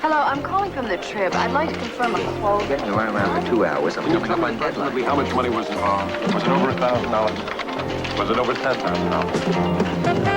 Hello, I'm calling from the Trib. I'd like to confirm a quote. Getting around for 2 hours. I'm coming up on deadline. How much money was involved? Was it over $1,000? Was it over $10,000?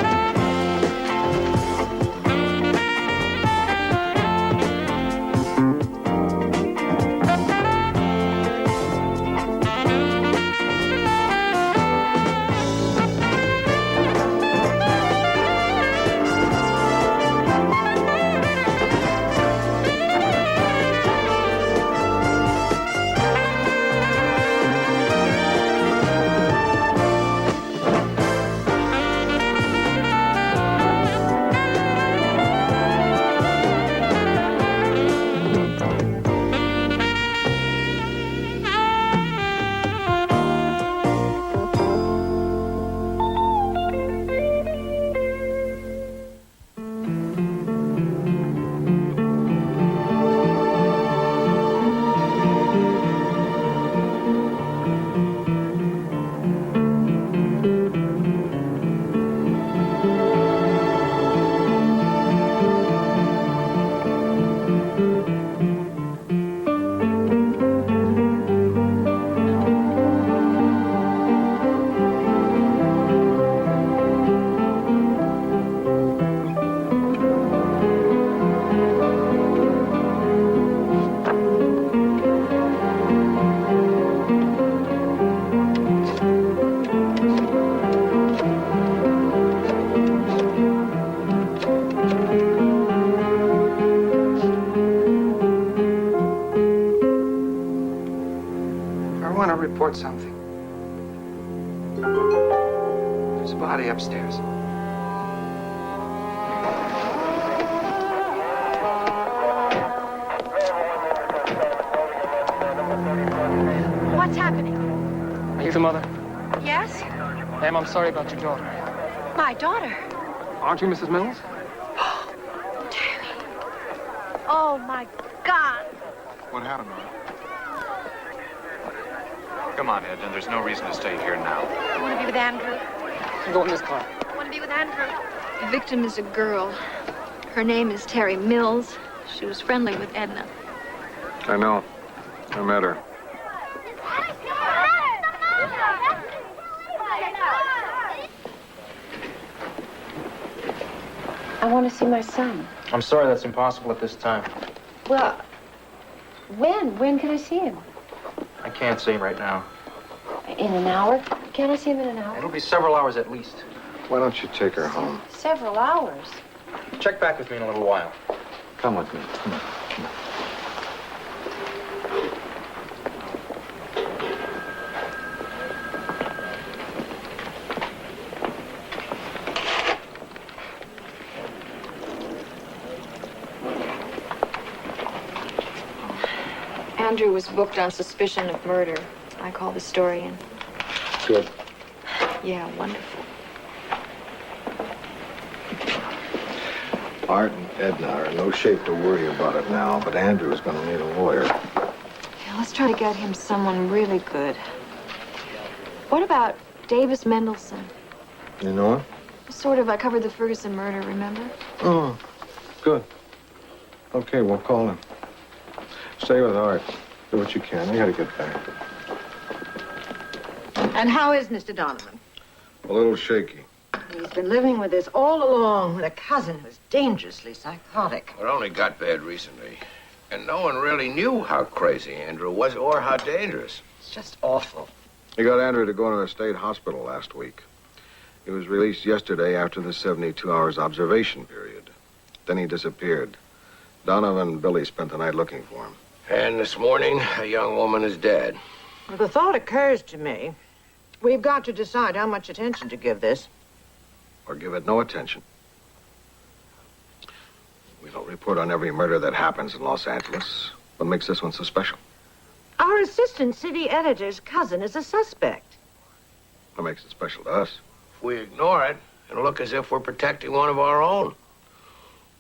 Report something. There's a body upstairs. What's happening? Are you the mother? Yes? Ma'am, I'm sorry about your daughter. My daughter? Aren't you Mrs. Mills? Terry. Oh, my God. What happened, Nora? Come on, Edna. There's no reason to stay here now. I want to be with Andrew. Go in this car. I want to be with Andrew. The victim is a girl. Her name is Terry Mills. She was friendly with Edna. I know. I met her. I want to see my son. I'm sorry that's impossible at this time. Well, when? When can I see him? I can't see him right now. In an hour? Can I see him in an hour? It'll be several hours at least. Why don't you take her home? Several hours. Check back with me in a little while. Come with me. Come on. Come on. Andrew was booked on suspicion of murder. I called the story in. Good. Yeah, wonderful. Art and Edna are in no shape to worry about it now, but Andrew is going to need a lawyer. Yeah, let's try to get him someone really good. What about Davis Mendelsohn? You know him? Sort of. I covered the Ferguson murder, remember? Oh, good. Okay, we'll call him. Stay with Art. Do what you can. I gotta get back. And how is Mr. Donovan? A little shaky. He's been living with this all along with a cousin who's dangerously psychotic. It only got bad recently. And no one really knew how crazy Andrew was or how dangerous. It's just awful. He got Andrew to go to a state hospital last week. He was released yesterday after the 72 hours observation period. Then he disappeared. Donovan and Billy spent the night looking for him. And this morning, a young woman is dead. Well, the thought occurs to me, we've got to decide how much attention to give this. Or give it no attention. We don't report on every murder that happens in Los Angeles. What makes this one so special? Our assistant city editor's cousin is a suspect. What makes it special to us? If we ignore it, it'll look as if we're protecting one of our own.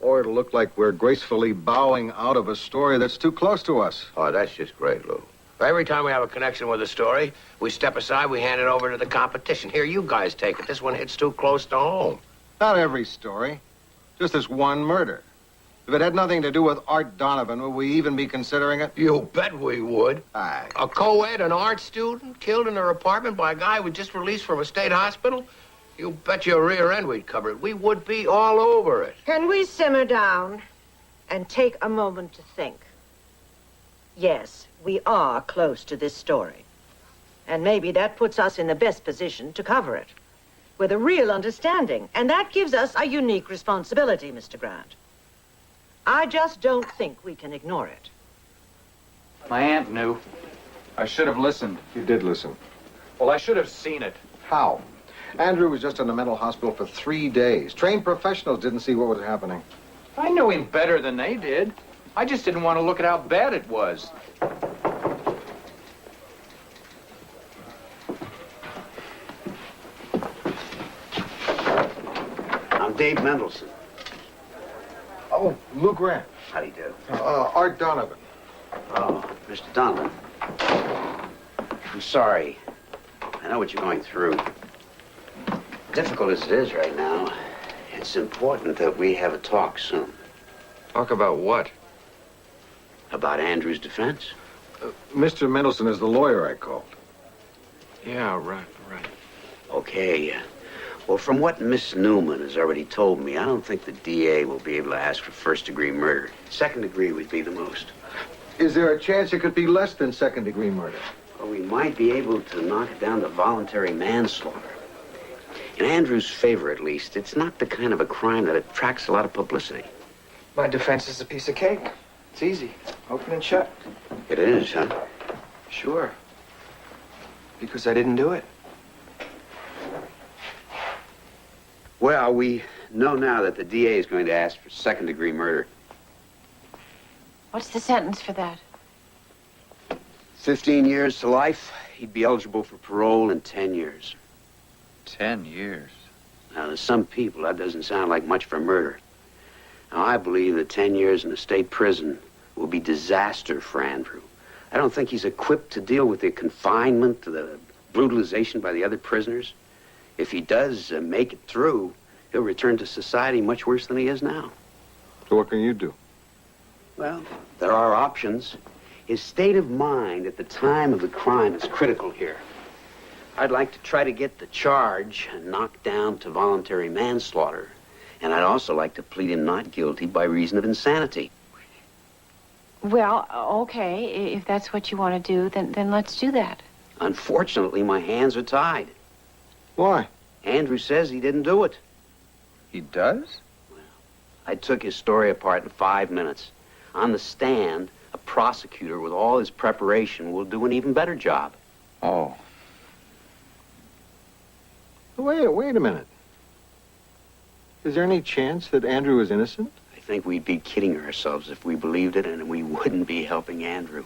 Or it'll look like we're gracefully bowing out of a story that's too close to us. Oh, that's just great, Lou. Every time we have a connection with a story, we step aside, we hand it over to the competition. Here, you guys take it. This one hits too close to home. Not every story. Just this one murder. If it had nothing to do with Art Donovan, would we even be considering it? You bet we would. Aye. A co-ed, an art student, killed in her apartment by a guy who just released from a state hospital? You bet your rear end we'd cover it. We would be all over it. Can we simmer down and take a moment to think? Yes, we are close to this story. And maybe that puts us in the best position to cover it with a real understanding. And that gives us a unique responsibility, Mr. Grant. I just don't think we can ignore it. My aunt knew. I should have listened. You did listen. Well, I should have seen it. How? Andrew was just in the mental hospital for 3 days. Trained professionals didn't see what was happening. I knew him better than they did. I just didn't want to look at how bad it was. I'm Dave Mendelson. Oh, Lou Grant. How do you do? Art Donovan. Oh, Mr. Donovan. I'm sorry. I know what you're going through. Difficult as it is right now, it's important that we have a talk soon. Talk about what? About Andrew's defense. Mr. Mendelson is the lawyer I called. Yeah, right. Okay. Well, from what Miss Newman has already told me, I don't think the DA will be able to ask for first-degree murder. Second degree would be the most. Is there a chance it could be less than second-degree murder? Well, we might be able to knock it down to voluntary manslaughter. In Andrew's favor, at least, it's not the kind of a crime that attracts a lot of publicity. My defense is a piece of cake. It's easy. Open and shut. It is, huh? Sure. Because I didn't do it. Well, we know now that the DA is going to ask for second-degree murder. What's the sentence for that? 15 years to life. He'd be eligible for parole in 10 years. 10 years. Now, to some people, that doesn't sound like much for murder. Now, I believe that 10 years in a state prison will be disaster for Andrew. I don't think he's equipped to deal with the confinement, the brutalization by the other prisoners. If he does make it through, he'll return to society much worse than he is now. So what can you do? Well, there are options. His state of mind at the time of the crime is critical here. I'd like to try to get the charge knocked down to voluntary manslaughter. And I'd also like to plead him not guilty by reason of insanity. Well, okay, if that's what you want to do, then let's do that. Unfortunately, my hands are tied. Why? Andrew says he didn't do it. He does? I took his story apart in 5 minutes. On the stand, a prosecutor with all his preparation will do an even better job. Oh. Wait a minute. Is there any chance that Andrew is innocent? I think we'd be kidding ourselves if we believed it, and we wouldn't be helping Andrew.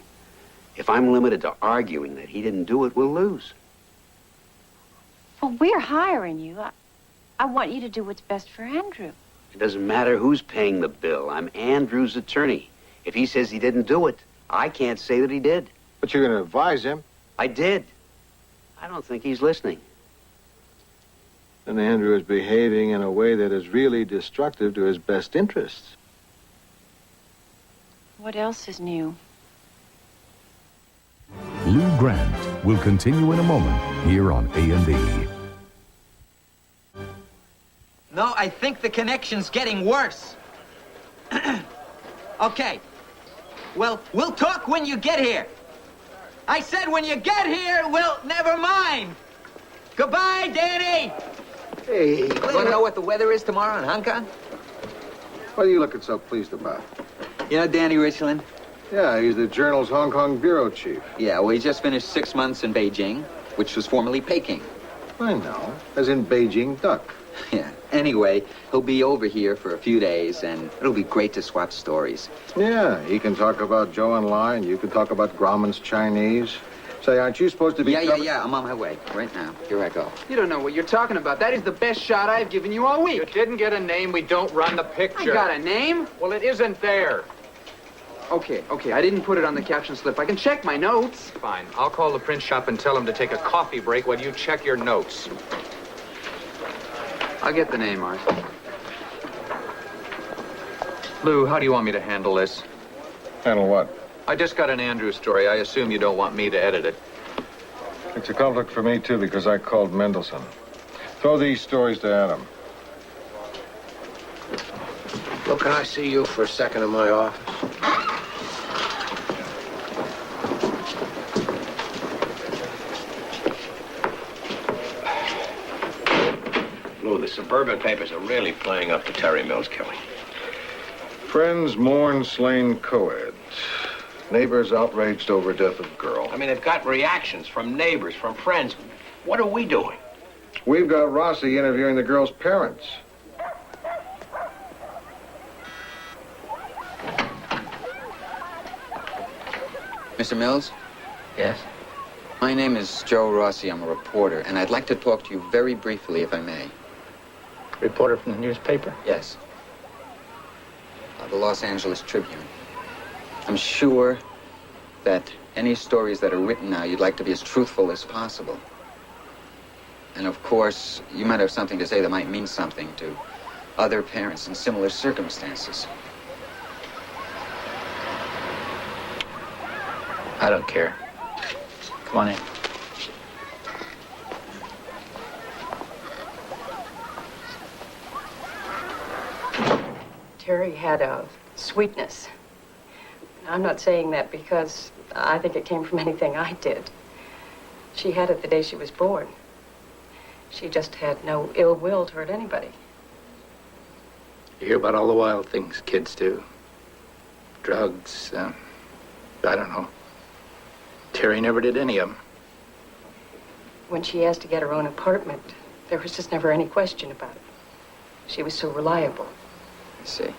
If I'm limited to arguing that he didn't do it, we'll lose. Well, we're hiring you. I want you to do what's best for Andrew. It doesn't matter who's paying the bill. I'm Andrew's attorney. If he says he didn't do it, I can't say that he did. But you're going to advise him. I did. I don't think he's listening. And Andrew is behaving in a way that is really destructive to his best interests. What else is new? Lou Grant will continue in a moment here on A&E. No, I think the connection's getting worse. Okay. Well, we'll talk when you get here. I said when you get here, well, never mind. Goodbye, Danny. Hey, You want to know what the weather is tomorrow in Hong Kong? what are you looking so pleased about? You know Danny Richland? Yeah, he's the Journal's Hong Kong bureau chief. Yeah, well, he just finished 6 months in Beijing, which was formerly Peking. I know, as in Beijing duck. Yeah. Anyway, he'll be over here for a few days, and it'll be great to swap stories. Yeah, he can talk about Zhou Enlai, and you can talk about Grauman's Chinese. Say, aren't you supposed to be... Yeah, I'm on my way right now. Here I go. You don't know what you're talking about. That is the best shot I've given you all week. You didn't get a name. We don't run the picture. I got a name? Well, it isn't there. Okay, I didn't put it on the caption slip. I can check my notes. Fine. I'll call the print shop and tell them to take a coffee break while you check your notes. I'll get the name, Art. Lou, how do you want me to handle this? Handle what? I just got an Andrew story. I assume you don't want me to edit it. It's a conflict for me, too, because I called Mendelsohn. Throw these stories to Adam. Look, can I see you for a second in my office? Lou, the suburban papers are really playing up the Terry Mills killing. Friends mourn slain co-ed. Neighbors outraged over death of girl. I mean, they've got reactions from neighbors, from friends. What are we doing? We've got Rossi interviewing the girl's parents. Mr. Mills? Yes? My name is Joe Rossi. I'm a reporter, and I'd like to talk to you very briefly, if I may. Reporter from the newspaper? Yes. The Los Angeles Tribune. I'm sure that any stories that are written now, you'd like to be as truthful as possible. And of course, you might have something to say that might mean something to other parents in similar circumstances. I don't care. Come on in. Terry had a sweetness. I'm not saying that because I think it came from anything I did. She had it the day she was born. She just had no ill will toward anybody. You hear about all the wild things kids do. Drugs, I don't know. Terry never did any of them. When she asked to get her own apartment, there was just never any question about it. She was so reliable. I see. Do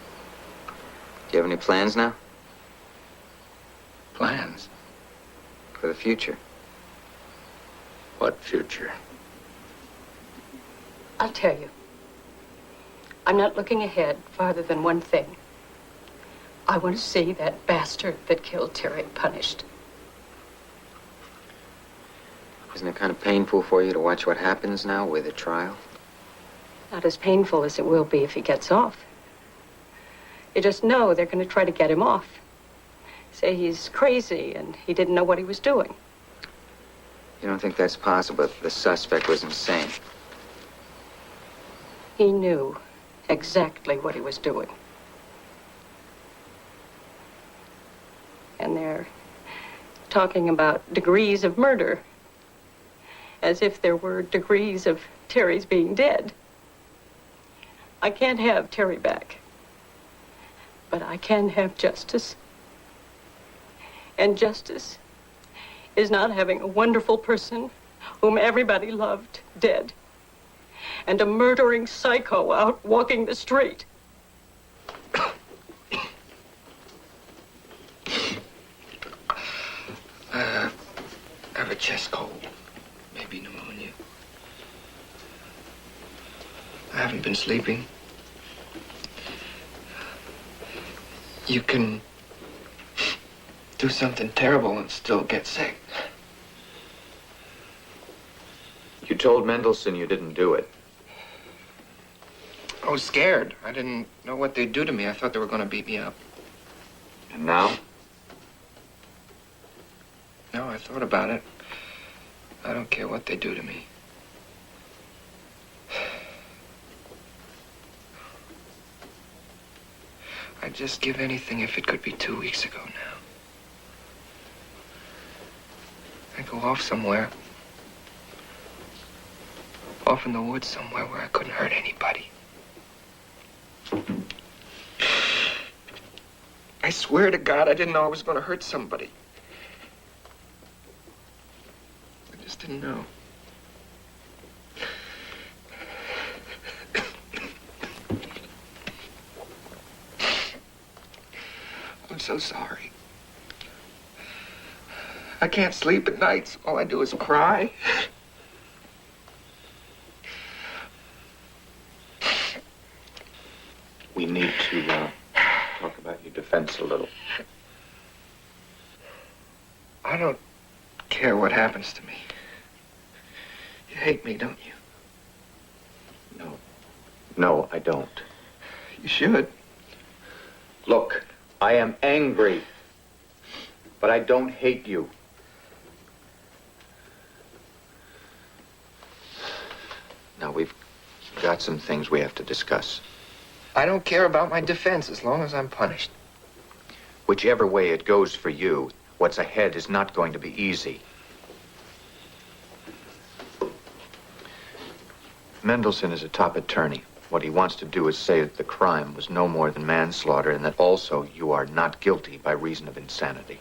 you have any plans now? Plans? For the future? What future? I'll tell you. I'm not looking ahead farther than one thing. I want to see that bastard that killed Terry punished. Isn't it kind of painful for you to watch what happens now with the trial? Not as painful as it will be if he gets off. You just know they're going to try to get him off. Say he's crazy and he didn't know what he was doing. You don't think that's possible if the suspect was insane? He knew exactly what he was doing. And they're talking about degrees of murder. As if there were degrees of Terry's being dead. I can't have Terry back. But I can have justice. And justice is not having a wonderful person whom everybody loved dead. And a murdering psycho out walking the street. I have a chest cold. Maybe pneumonia. I haven't been sleeping. You can do something terrible and still get sick. You told Mendelsohn you didn't do it. I was scared. I didn't know what they'd do to me. I thought they were going to beat me up. And now? No, I thought about it. I don't care what they do to me. I'd just give anything if it could be 2 weeks ago now. I'd go off somewhere. Off in the woods somewhere where I couldn't hurt anybody. I swear to God, I didn't know I was going to hurt somebody. I just didn't know. I'm so sorry. I can't sleep at nights. All I do is cry. We need to talk about your defense a little. I don't care what happens to me. You hate me, don't you? No, I don't. You should. Look, I am angry, but I don't hate you. Now, we've got some things we have to discuss. I don't care about my defense as long as I'm punished. Whichever way it goes for you, what's ahead is not going to be easy. Mendelsohn is a top attorney. What he wants to do is say that the crime was no more than manslaughter and that also you are not guilty by reason of insanity.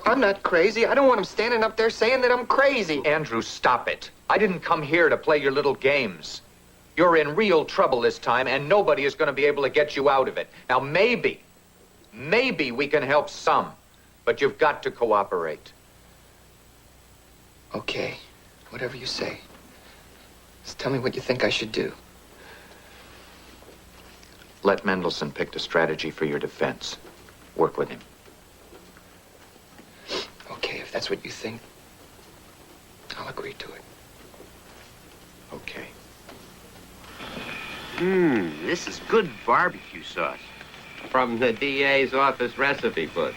I'm not crazy. I don't want him standing up there saying that I'm crazy. Andrew, stop it. I didn't come here to play your little games. You're in real trouble this time, and nobody is going to be able to get you out of it. Now, maybe we can help some, but you've got to cooperate. Okay, whatever you say. Just tell me what you think I should do. Let Mendelsohn pick the strategy for your defense. Work with him. Okay, if that's what you think, I'll agree to it. Okay. This is good barbecue sauce. From the DA's office recipe book.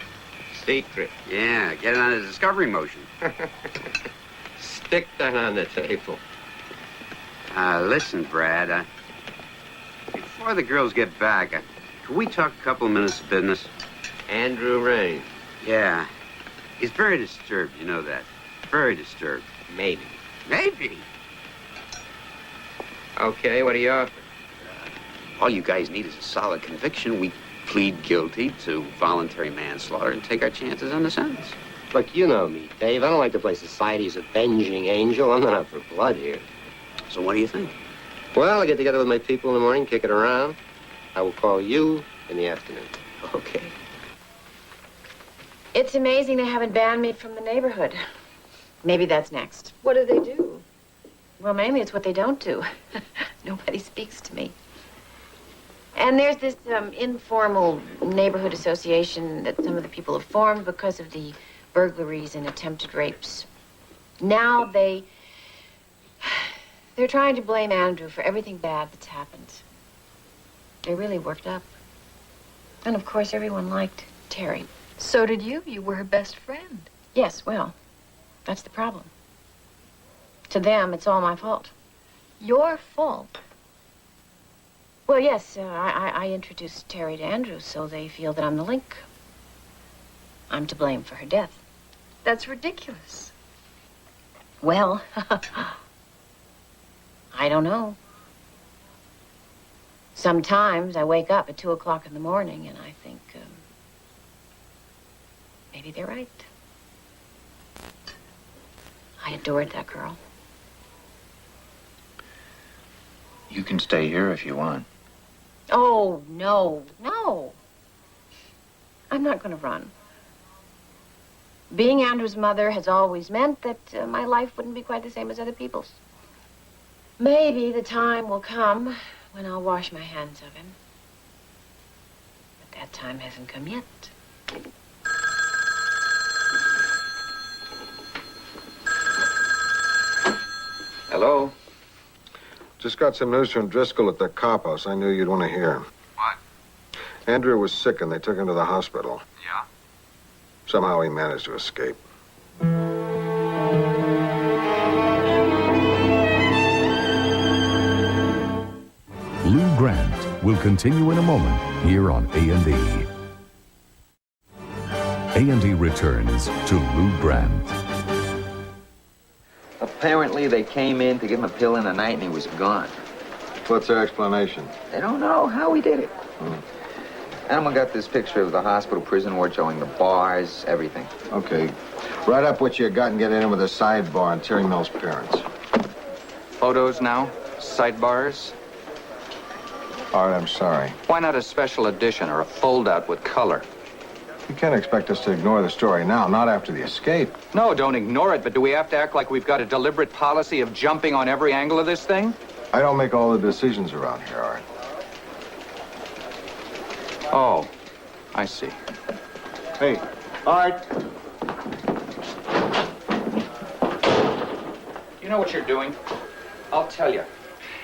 Secret. Yeah, get it on a discovery motion. Stick that on the table. Listen, Brad, before the girls get back, can we talk a couple of minutes of business? Andrew Rain. Yeah. He's very disturbed, you know that. Very disturbed. Maybe. Maybe? Okay, what do you offer? All you guys need is a solid conviction. We plead guilty to voluntary manslaughter and take our chances on the sentence. Look, you know me, Dave. I don't like to play society's avenging angel. I'm not out for blood here. So what do you think? Well, I'll get together with my people in the morning, kick it around. I will call you in the afternoon. Okay. It's amazing they haven't banned me from the neighborhood. Maybe that's next. What do they do? Well, mainly it's what they don't do. Nobody speaks to me. And there's this informal neighborhood association that some of the people have formed because of the burglaries and attempted rapes. Now they're trying to blame Andrew for everything bad that's happened. They really worked up. And of course, everyone liked Terry. So did you. You were her best friend. Yes, well, that's the problem. To them, it's all my fault. Your fault? Well, yes, I introduced Terry to Andrew, so they feel that I'm the link. I'm to blame for her death. That's ridiculous. Well, I don't know. Sometimes I wake up at 2 o'clock in the morning and I think, maybe they're right. I adored that girl. You can stay here if you want. Oh, no. I'm not going to run. Being Andrew's mother has always meant that my life wouldn't be quite the same as other people's. Maybe the time will come when I'll wash my hands of him. But that time hasn't come yet. Hello? Just got some news from Driscoll at the cop house I knew you'd want to hear. What? Andrew was sick and they took him to the hospital. Yeah? Somehow he managed to escape. Lou Grant will continue in a moment here on A&E. A&E returns to Lou Grant. Apparently, they came in to give him a pill in the night and he was gone. What's their explanation? They don't know how he did it. Animal got this picture of the hospital prison ward showing the bars, everything. Okay. Write up what you got and get in with a sidebar on Terry Mill's parents. Photos now? Sidebars? All right, I'm sorry. Why not a special edition or a fold-out with color? You can't expect us to ignore the story now, not after the escape. No, don't ignore it, but do we have to act like we've got a deliberate policy of jumping on every angle of this thing? I don't make all the decisions around here, Art. Oh, I see. Hey, Art. You know what you're doing? I'll tell you.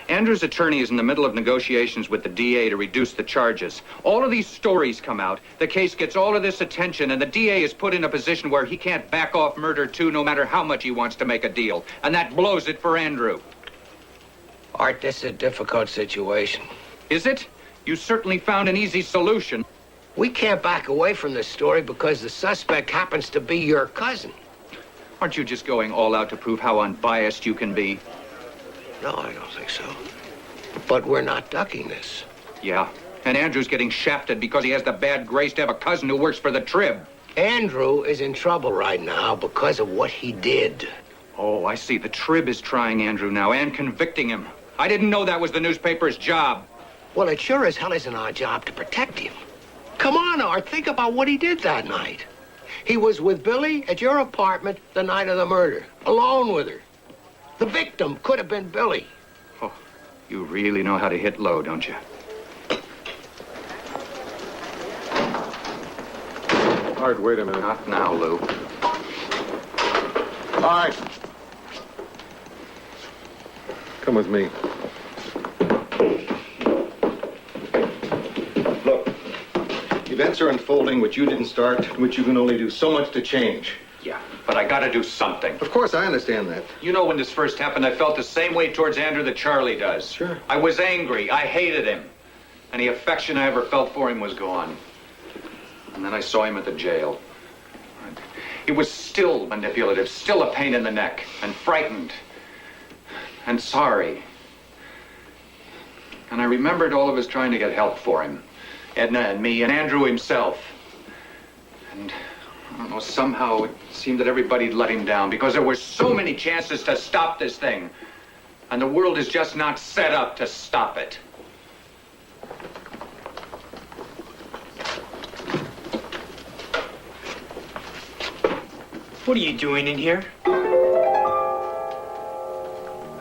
Andrew's attorney is in the middle of negotiations with the DA to reduce the charges. All of these stories come out, the case gets all of this attention, and the DA is put in a position where he can't back off murder too, no matter how much he wants to make a deal. And that blows it for Andrew. Art, this is a difficult situation. Is it? You certainly found an easy solution. We can't back away from this story because the suspect happens to be your cousin. Aren't you just going all out to prove how unbiased you can be? No, I don't think so. But we're not ducking this. Yeah, and Andrew's getting shafted because he has the bad grace to have a cousin who works for the Trib. Andrew is in trouble right now because of what he did. Oh, I see. The Trib is trying Andrew now and convicting him. I didn't know that was the newspaper's job. Well, it sure as hell isn't our job to protect him. Come on, Art, think about what he did that night. He was with Billy at your apartment the night of the murder, alone with her. The victim could have been Billy. Oh, you really know how to hit low, don't you? Art, wait a minute. Not now, Lou. Art! Come with me. Look, events are unfolding which you didn't start, which you can only do so much to change. Yeah, but I gotta do something. Of course, I understand that. You know, when this first happened, I felt the same way towards Andrew that Charlie does. Sure. I was angry. I hated him. Any affection I ever felt for him was gone. And then I saw him at the jail. He was still manipulative, still a pain in the neck, and frightened, and sorry. And I remembered all of us trying to get help for him. Edna and me, and Andrew himself. And I don't know, somehow it seemed that everybody'd let him down because there were so many chances to stop this thing. And the world is just not set up to stop it. What are you doing in here?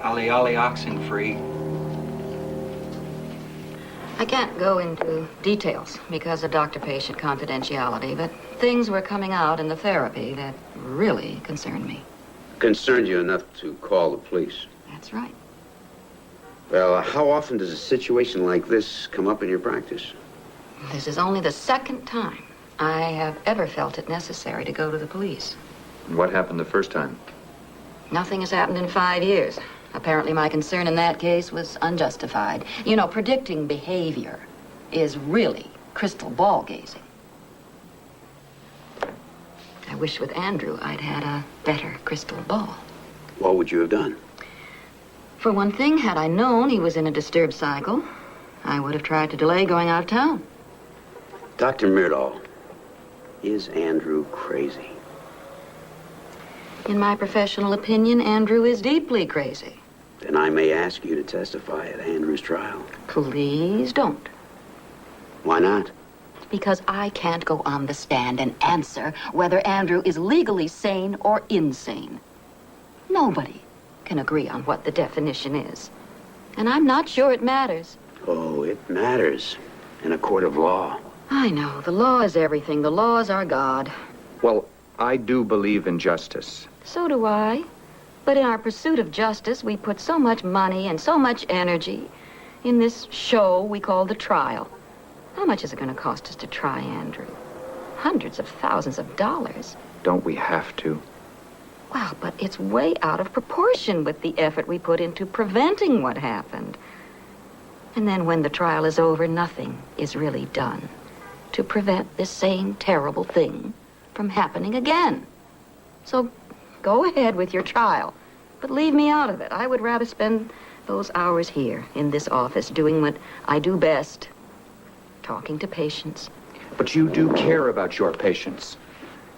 Ollie, ollie, oxen free. I can't go into details because of doctor-patient confidentiality, but things were coming out in the therapy that really concerned me. Concerned you enough to call the police? That's right. Well, how often does a situation like this come up in your practice? This is only the second time I have ever felt it necessary to go to the police. What happened the first time? Nothing has happened in 5 years. Apparently my concern in that case was unjustified. You know, predicting behavior is really crystal ball gazing. I wish with Andrew I'd had a better crystal ball. What would you have done? For one thing, had I known he was in a disturbed cycle, I would have tried to delay going out of town. Dr. Myrdal, is Andrew crazy? In my professional opinion, Andrew is deeply crazy. Then I may ask you to testify at Andrew's trial. Please don't. Why not? Because I can't go on the stand and answer whether Andrew is legally sane or insane. Nobody can agree on what the definition is. And I'm not sure it matters. Oh, it matters in a court of law. I know. The law is everything. The law is our God. Well, I do believe in justice. So do I. But in our pursuit of justice, we put so much money and so much energy in this show we call the trial. How much is it going to cost us to try Andrew? Hundreds of thousands of dollars. Don't we have to? Well, but it's way out of proportion with the effort we put into preventing what happened. And then when the trial is over, nothing is really done to prevent this same terrible thing from happening again. So go ahead with your trial, but leave me out of it. I would rather spend those hours here in this office doing what I do best, talking to patients. But you do care about your patients.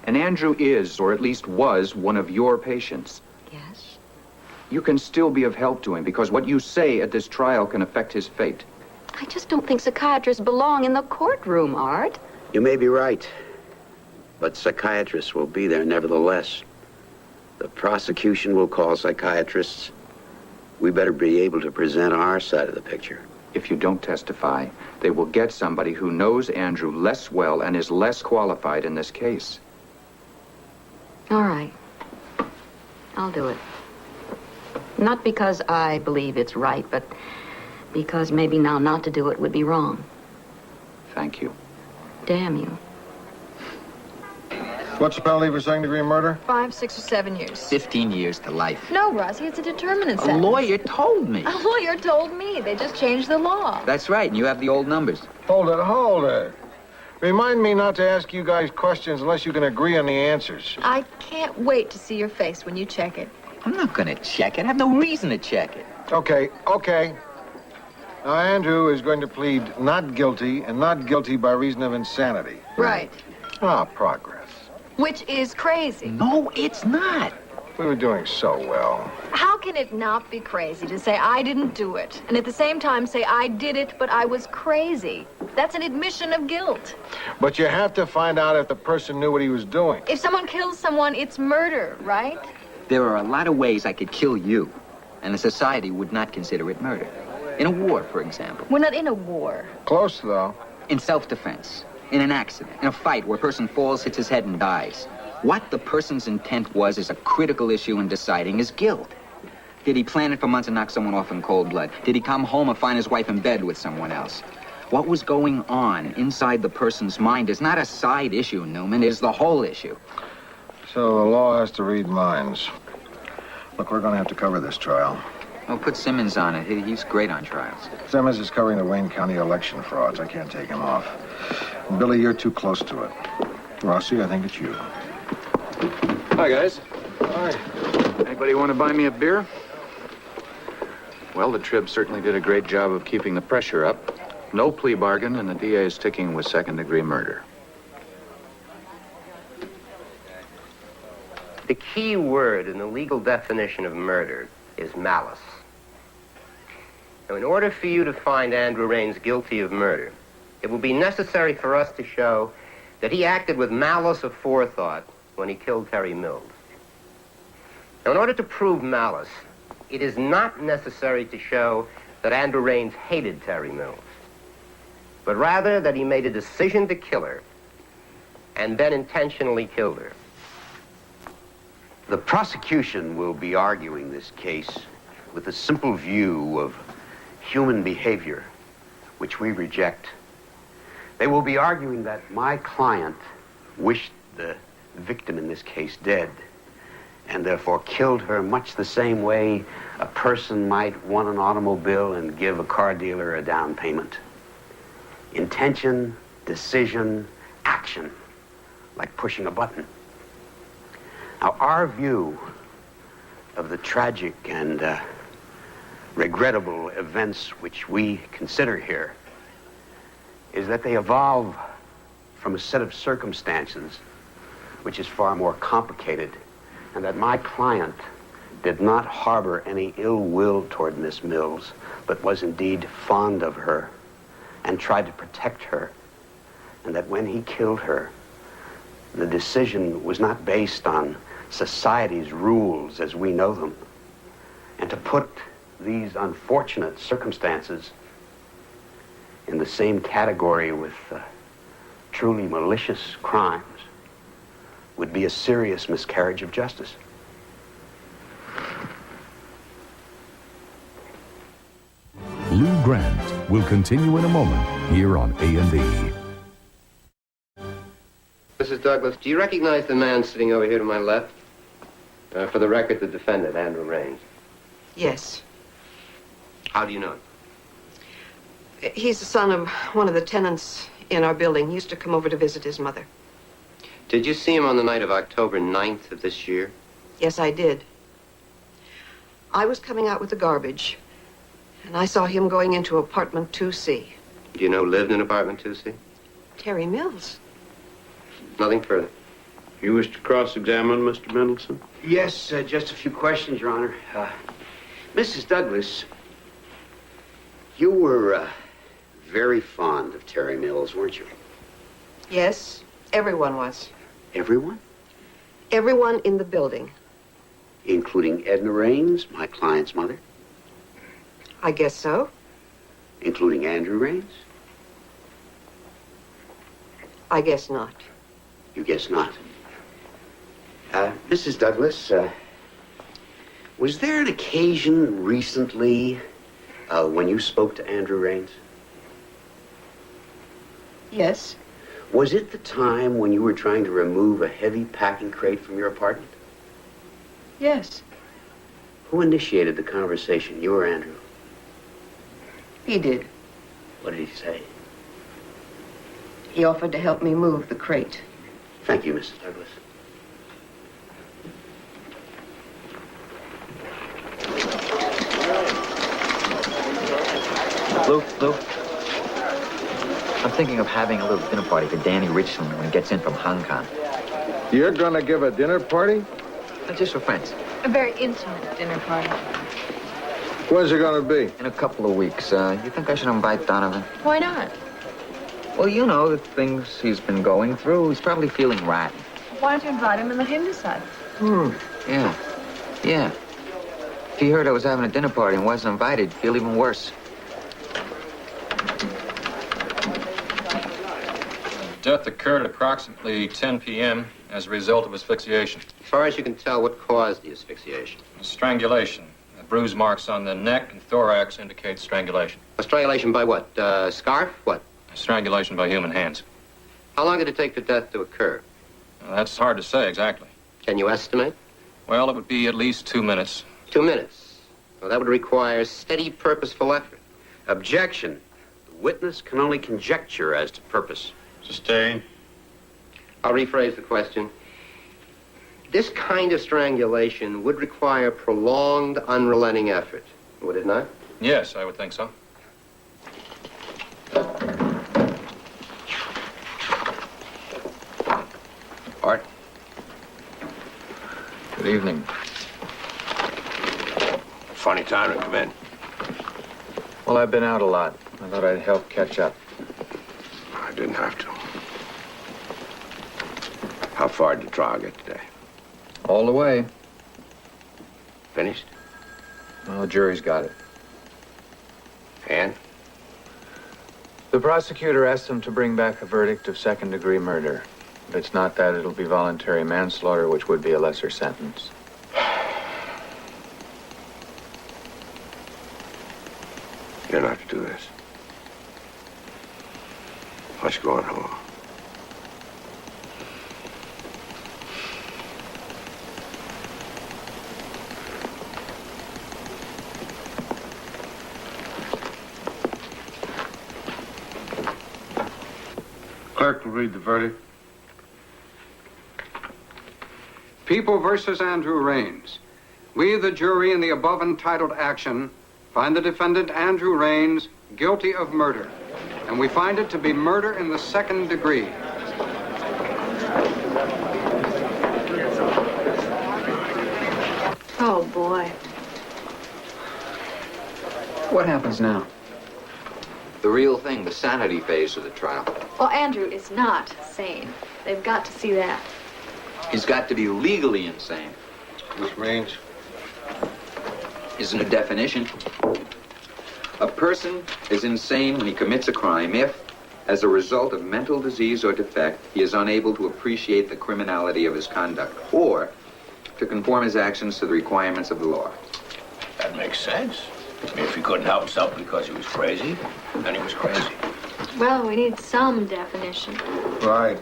And Andrew is, or at least was, one of your patients. Yes. You can still be of help to him because what you say at this trial can affect his fate. I just don't think psychiatrists belong in the courtroom, Art. You may be right, but psychiatrists will be there nevertheless. The prosecution will call psychiatrists. We better be able to present our side of the picture. If you don't testify, they will get somebody who knows Andrew less well and is less qualified in this case. All right. I'll do it. Not because I believe it's right, but because maybe now not to do it would be wrong. Thank you. Damn you. What's the penalty for second-degree murder? 5, 6, or 7 years. 15 years to life. No, Rossi, it's a determinate A sentence. lawyer told me. A lawyer told me. They just changed the law. That's right, and you have the old numbers. Hold it. Remind me not to ask you guys questions unless you can agree on the answers. I can't wait to see your face when you check it. I'm not gonna check it. I have no reason to check it. Okay. Now, Andrew is going to plead not guilty and not guilty by reason of insanity. Right. Progress. Which is crazy. No, it's not. We were doing so well. How can it not be crazy to say I didn't do it, and at the same time say I did it, but I was crazy? That's an admission of guilt. But you have to find out if the person knew what he was doing. If someone kills someone, it's murder, right? There are a lot of ways I could kill you, and the society would not consider it murder. In a war, for example. We're not in a war. Close, though. In self-defense. In an accident. In a fight where a person falls, hits his head, and dies. What the person's intent was is a critical issue in deciding his guilt. Did he plan it for months and knock someone off in cold blood? Did he come home and find his wife in bed with someone else? What was going on inside the person's mind is not a side issue, Newman. It is the whole issue. So the law has to read minds. Look, we're going to have to cover this trial. Well, put Simmons on it. He's great on trials. Simmons is covering the Wayne County election frauds. I can't take him off. And Billy, you're too close to it. Rossi, I think it's you. Hi, guys. Hi. Anybody want to buy me a beer? Well, the Trib certainly did a great job of keeping the pressure up. No plea bargain, and the DA is sticking with second-degree murder. The key word in the legal definition of murder is malice. Now, in order for you to find Andrew Raines guilty of murder, it will be necessary for us to show that he acted with malice aforethought when he killed Terry Mills. Now, in order to prove malice, it is not necessary to show that Andrew Raines hated Terry Mills, but rather that he made a decision to kill her and then intentionally killed her. The prosecution will be arguing this case with a simple view of human behavior, which we reject. They will be arguing that my client wished the victim in this case dead, and therefore killed her much the same way a person might want an automobile and give a car dealer a down payment. Intention, decision, action, like pushing a button. Now, our view of the tragic and regrettable events which we consider here is that they evolve from a set of circumstances which is far more complicated, and that my client did not harbor any ill will toward Miss Mills, but was indeed fond of her and tried to protect her, and that when he killed her, the decision was not based on society's rules as we know them, and to put these unfortunate circumstances in the same category with truly malicious crimes would be a serious miscarriage of justice. Lou Grant will continue in a moment here on A&E. Mrs. Douglas, do you recognize the man sitting over here to my left? For the record, the defendant, Andrew Raines. Yes. How do you know him? He's the son of one of the tenants in our building. He used to come over to visit his mother. Did you see him on the night of October 9th of this year? Yes, I did. I was coming out with the garbage, and I saw him going into apartment 2C. Do you know who lived in apartment 2C? Terry Mills. Nothing further. You wish to cross-examine Mr. Mendelson? Yes, just a few questions, Your Honor. Mrs. Douglas, you were very fond of Terry Mills, weren't you? Yes, everyone was. Everyone? Everyone in the building. Including Edna Raines, my client's mother? I guess so. Including Andrew Raines? I guess not. You guess not. Mrs. Douglas, Was there an occasion recently when you spoke to Andrew Raines? Yes. Was it the time when you were trying to remove a heavy packing crate from your apartment? Yes. Who initiated the conversation, you or Andrew? He did. What did he say? He offered to help me move the crate. Thank you, Mrs. Douglas. Lou, I'm thinking of having a little dinner party for Danny Richland when he gets in from Hong Kong. You're gonna give a dinner party? Just for friends. A very intimate dinner party. When's it gonna be? In a couple of weeks. You think I should invite Donovan? Why not? Well, you know, the things he's been going through. He's probably feeling rotten. Why don't you invite him and let him decide? Yeah. If he heard I was having a dinner party and wasn't invited, he'd feel even worse. Death occurred at approximately 10 p.m. as a result of asphyxiation. As far as you can tell, what caused the asphyxiation? Strangulation. The bruise marks on the neck and thorax indicate strangulation. A strangulation by what? Scarf? What? Strangulation by human hands. How long did it take for death to occur? That's hard to say exactly. Can you estimate? Well, it would be at least 2 minutes. 2 minutes. Well, that would require steady, purposeful effort. Objection. The witness can only conjecture as to purpose. Sustained. I'll rephrase the question. This kind of strangulation would require prolonged, unrelenting effort, would it not? Yes, I would think so. Art. Good evening. Funny time to come in. Well, I've been out a lot. I thought I'd help catch up. I didn't have to. How far did the trial get today? All the way. Finished? Well, the jury's got it. And? The prosecutor asked them to bring back a verdict of second-degree murder. If it's not that, it'll be voluntary manslaughter, which would be a lesser sentence. You're not to do this. Why don't you go on home? Clerk will read the verdict. People versus Andrew Raines. We, the jury, in the above entitled action, find the defendant, Andrew Raines, guilty of murder. And we find it to be murder in the second degree. Oh, boy. What happens now? The real thing, the sanity phase of the trial. Well, Andrew is not sane. They've got to see that. He's got to be legally insane. Which means? Isn't a definition. A person is insane when he commits a crime if, as a result of mental disease or defect, he is unable to appreciate the criminality of his conduct or to conform his actions to the requirements of the law. That makes sense. I mean, if he couldn't help himself because he was crazy, then he was crazy. Well, we need some definition. Right.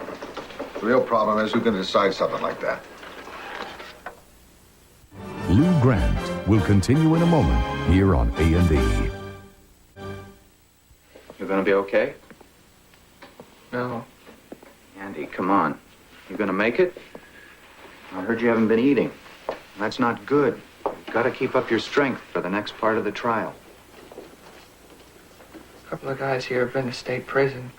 The real problem is who can decide something like that. Lou Grant will continue in a moment here on A&E. You're gonna be okay? No. Andy, come on. You gonna make it? I heard you haven't been eating. That's not good. You've got to keep up your strength for the next part of the trial. A couple of guys here have been to state prison.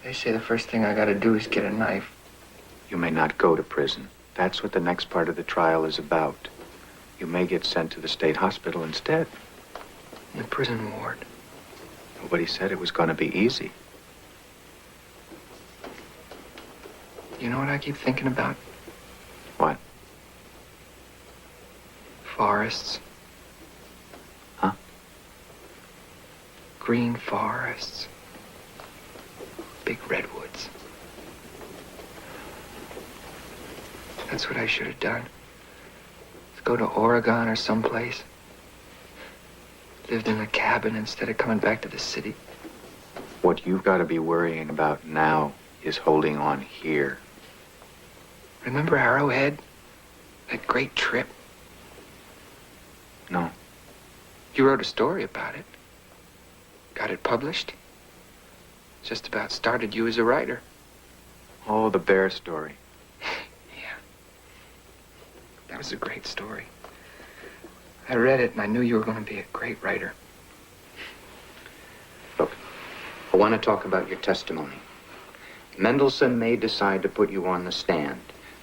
They say the first thing I gotta do is get a knife. You may not go to prison. That's what the next part of the trial is about. You may get sent to the state hospital instead. In the prison ward. Nobody said it was going to be easy. You know what I keep thinking about? What? Forests. Huh? Green forests. Big redwoods. That's what I should have done. go to Oregon or someplace. Lived in a cabin instead of coming back to the city. What you've got to be worrying about now is holding on here. Remember Arrowhead? That great trip? No. You wrote a story about it. Got it published. Just about started you as a writer. Oh, the bear story. Yeah. That was a great story. I read it and I knew you were going to be a great writer. Look, I want to talk about your testimony. Mendelssohn may decide to put you on the stand.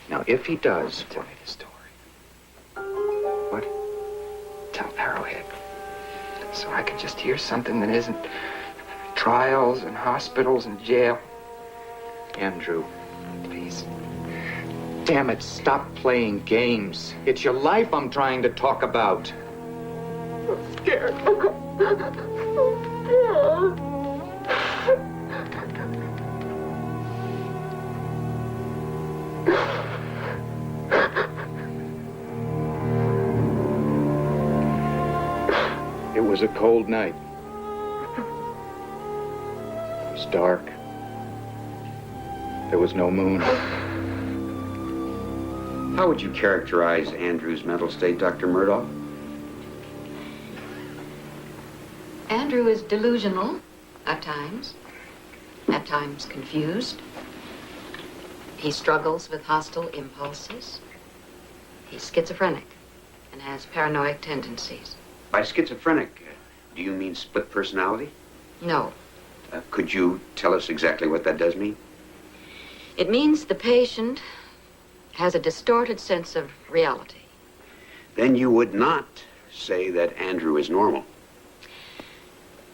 Now, if he does... Tell me the story. What? Tell Arrowhead. So I can just hear something that isn't trials and hospitals and jail. Andrew. Please. Damn it, stop playing games. It's your life I'm trying to talk about. I'm scared. It was a cold night. It was dark. There was no moon. How would you characterize Andrew's mental state, Dr. Murdoch? Andrew is delusional at times confused. He struggles with hostile impulses. He's schizophrenic and has paranoid tendencies. By schizophrenic, do you mean split personality? No. Could you tell us exactly what that does mean? It means the patient has a distorted sense of reality. Then you would not say that Andrew is normal.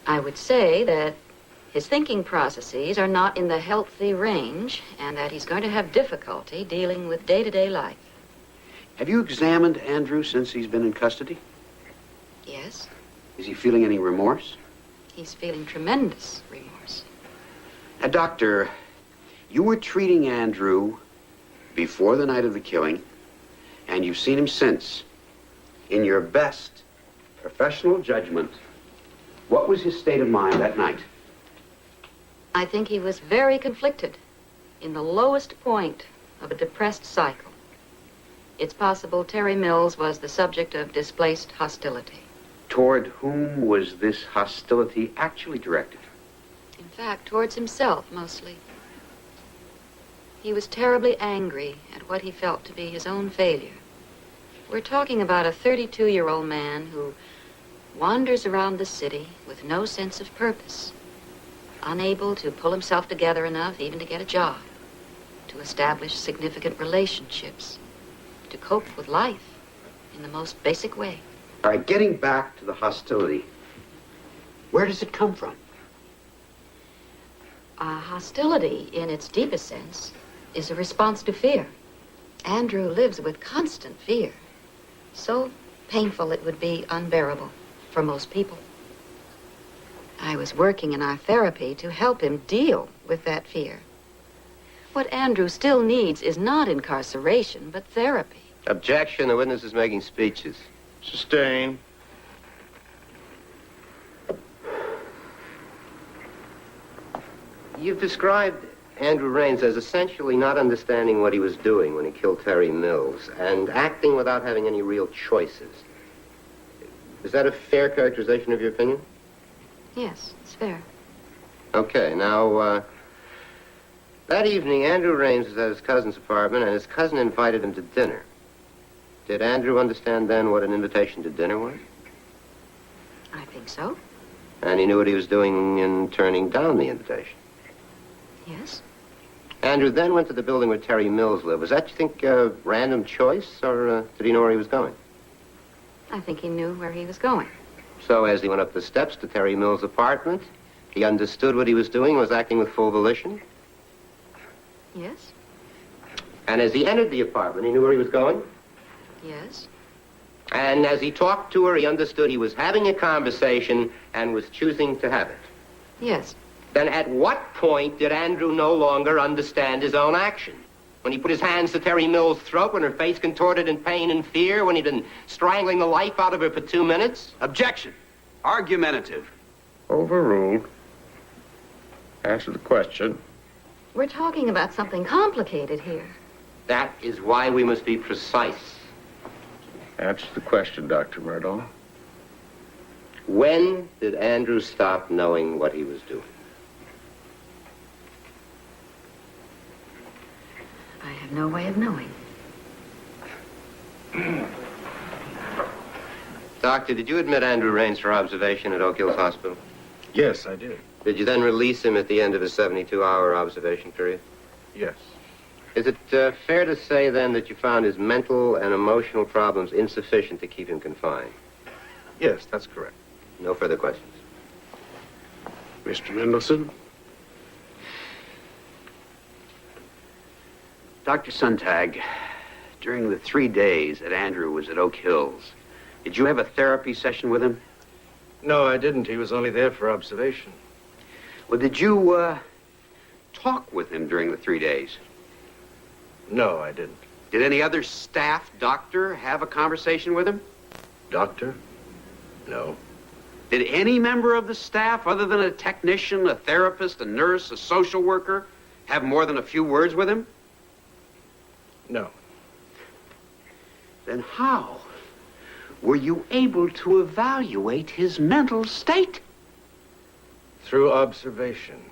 I would say that his thinking processes are not in the healthy range and that he's going to have difficulty dealing with day-to-day life. Have you examined Andrew since he's been in custody? Yes, Is he feeling any remorse? he's feeling tremendous remorse. Now, Doctor, you were treating Andrew before the night of the killing, and you've seen him since. In your best professional judgment, what was his state of mind that night? I think he was very conflicted, in the lowest point of a depressed cycle. It's possible Terry Mills was the subject of displaced hostility. Toward whom was this hostility actually directed? In fact, towards himself, mostly. He was terribly angry at what he felt to be his own failure. We're talking about a 32-year-old man who wanders around the city with no sense of purpose, unable to pull himself together enough even to get a job, to establish significant relationships, to cope with life in the most basic way. All right, getting back to the hostility, where does it come from? Hostility, in its deepest sense, is a response to fear. Andrew lives with constant fear. So painful it would be unbearable for most people. I was working in our therapy to help him deal with that fear. What Andrew still needs is not incarceration, but therapy. Objection. The witness is making speeches. Sustain. You've described Andrew Raines as essentially not understanding what he was doing when he killed Terry Mills and acting without having any real choices. Is that a fair characterization of your opinion? Yes, it's fair. Okay, now, that evening, Andrew Raines was at his cousin's apartment, and his cousin invited him to dinner. Did Andrew understand then what an invitation to dinner was? I think so. And he knew what he was doing in turning down the invitation? Yes. Andrew then went to the building where Terry Mills lived. Was that, you think, a random choice, or did he know where he was going? I think he knew where he was going. So as he went up the steps to Terry Mills' apartment, he understood what he was doing and was acting with full volition? Yes. And as he entered the apartment, he knew where he was going? Yes. And as he talked to her, he understood he was having a conversation and was choosing to have it? Yes. Then at what point did Andrew no longer understand his own action? When he put his hands to Terry Mills' throat, when her face contorted in pain and fear, when he'd been strangling the life out of her for 2 minutes? Objection. Argumentative. Overruled. Answer the question. We're talking about something complicated here. That is why we must be precise. Answer the question, Dr. Murdaugh. When did Andrew stop knowing what he was doing? I have no way of knowing. Doctor, did you admit Andrew Raines for observation at Oak Hills Hospital? Yes, I did. Did you then release him at the end of his 72-hour observation period? Yes. Is it fair to say, then, that you found his mental and emotional problems insufficient to keep him confined? Yes, that's correct. No further questions. Mr. Mendelsohn? Dr. Sontag, during the 3 days that Andrew was at Oak Hills, did you have a therapy session with him? No, I didn't. He was only there for observation. Well, did you, talk with him during the 3 days? No, I didn't. Did any other staff doctor have a conversation with him? Doctor? No. Did any member of the staff, other than a technician, a therapist, a nurse, a social worker, have more than a few words with him? No. Then how were you able to evaluate his mental state? Through observation.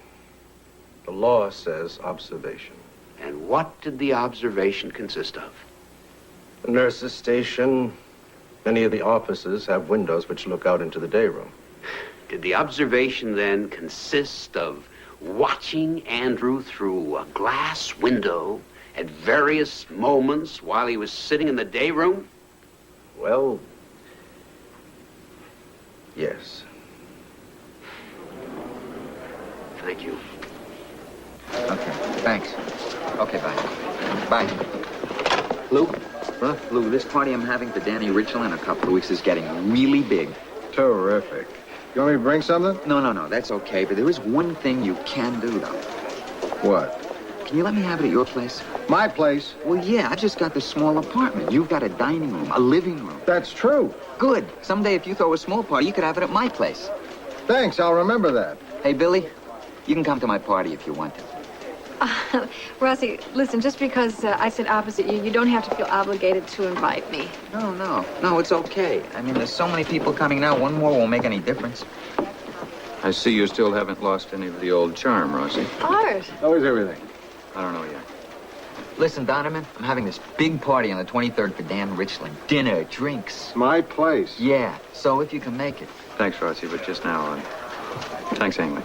The law says observation. And what did the observation consist of? The nurse's station. Many of the offices have windows which look out into the day room. Did the observation then consist of watching Andrew through a glass window at various moments while he was sitting in the day room? Well, yes. Thank you. Okay, thanks. Okay, bye. Bye. Lou? Huh? Lou, this party I'm having for Danny Richland in a couple of weeks is getting really big. Terrific. You want me to bring something? No, that's okay, but there is one thing you can do, though. What? Can you let me have it at your place? My place? Well, yeah, I've just got this small apartment. You've got a dining room, a living room. That's true. Good. Someday, if you throw a small party, you could have it at my place. Thanks, I'll remember that. Hey, Billy, you can come to my party if you want to. Rossi, listen, just because I sit opposite you, you don't have to feel obligated to invite me. No, it's okay. I mean, there's so many people coming now, one more won't make any difference. I see you still haven't lost any of the old charm, Rosie. Art. How is everything? I don't know yet. Listen, Donovan, I'm having this big party on the 23rd for Dan Richland. Dinner, drinks. My place? Yeah, so if you can make it. Thanks, Rosie, but just now, thanks anyway.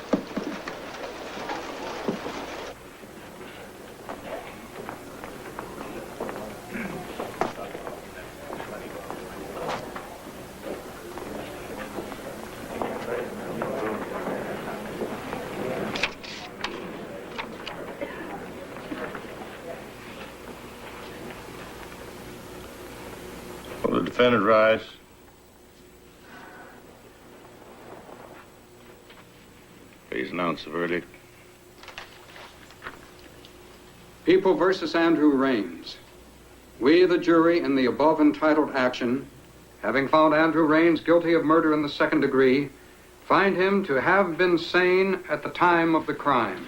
Will the defendant rise? Please announce the verdict. People versus Andrew Raines. We, the jury, in the above entitled action, having found Andrew Raines guilty of murder in the second degree, find him to have been sane at the time of the crime.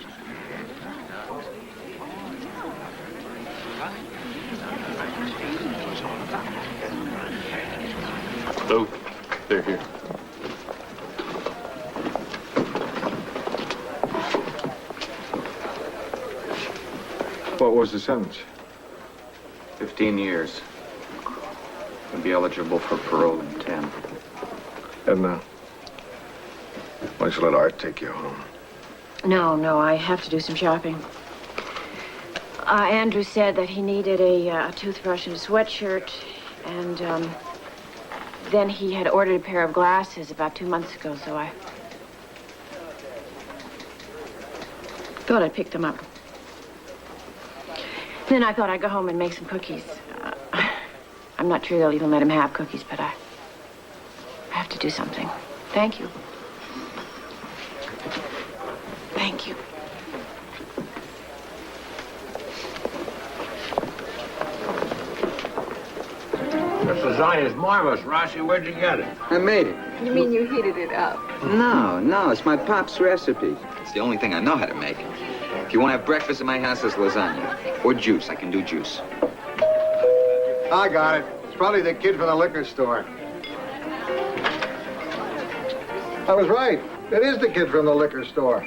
Luke, they're here. What was the sentence? 15 years. Would be eligible for parole in 10. Edna, why don't you let Art take you home? No, I have to do some shopping. Andrew said that he needed a toothbrush and a sweatshirt, and then he had ordered a pair of glasses about 2 months ago, so I thought I'd pick them up. Then I thought I'd go home and make some cookies. I'm not sure they'll even let him have cookies, but I have to do something. Thank you. Thank you. This lasagna is marvelous. Rossi, where'd you get it? I made it. You mean you heated it up? No, it's my pop's recipe. It's the only thing I know how to make. If you want to have breakfast at my house, it's lasagna. Or juice. I can do juice. I got it. It's probably the kid from the liquor store. I was right. It is the kid from the liquor store.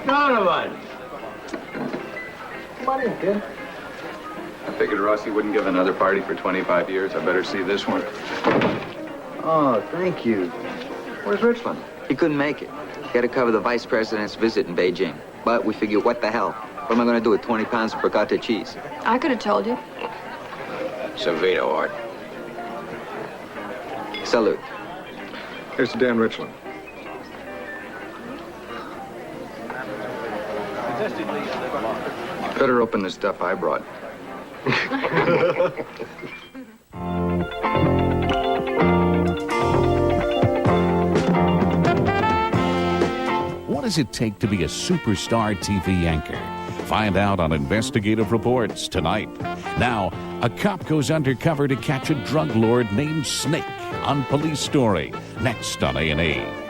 Donovan! Come on in, kid. I figured Rossi wouldn't give another party for 25 years. I better see this one. Oh, thank you. Where's Richland? He couldn't make it. He had to cover the vice president's visit in Beijing. But we figured, what the hell? What am I going to do with 20 pounds of brocata cheese? I could have told you. Savino, Art. Salute. Here's to Dan Richland. Better open the stuff I brought. What does it take to be a superstar TV anchor? Find out on Investigative Reports tonight. Now, a cop goes undercover to catch a drug lord named Snake on Police Story. Next on A&E.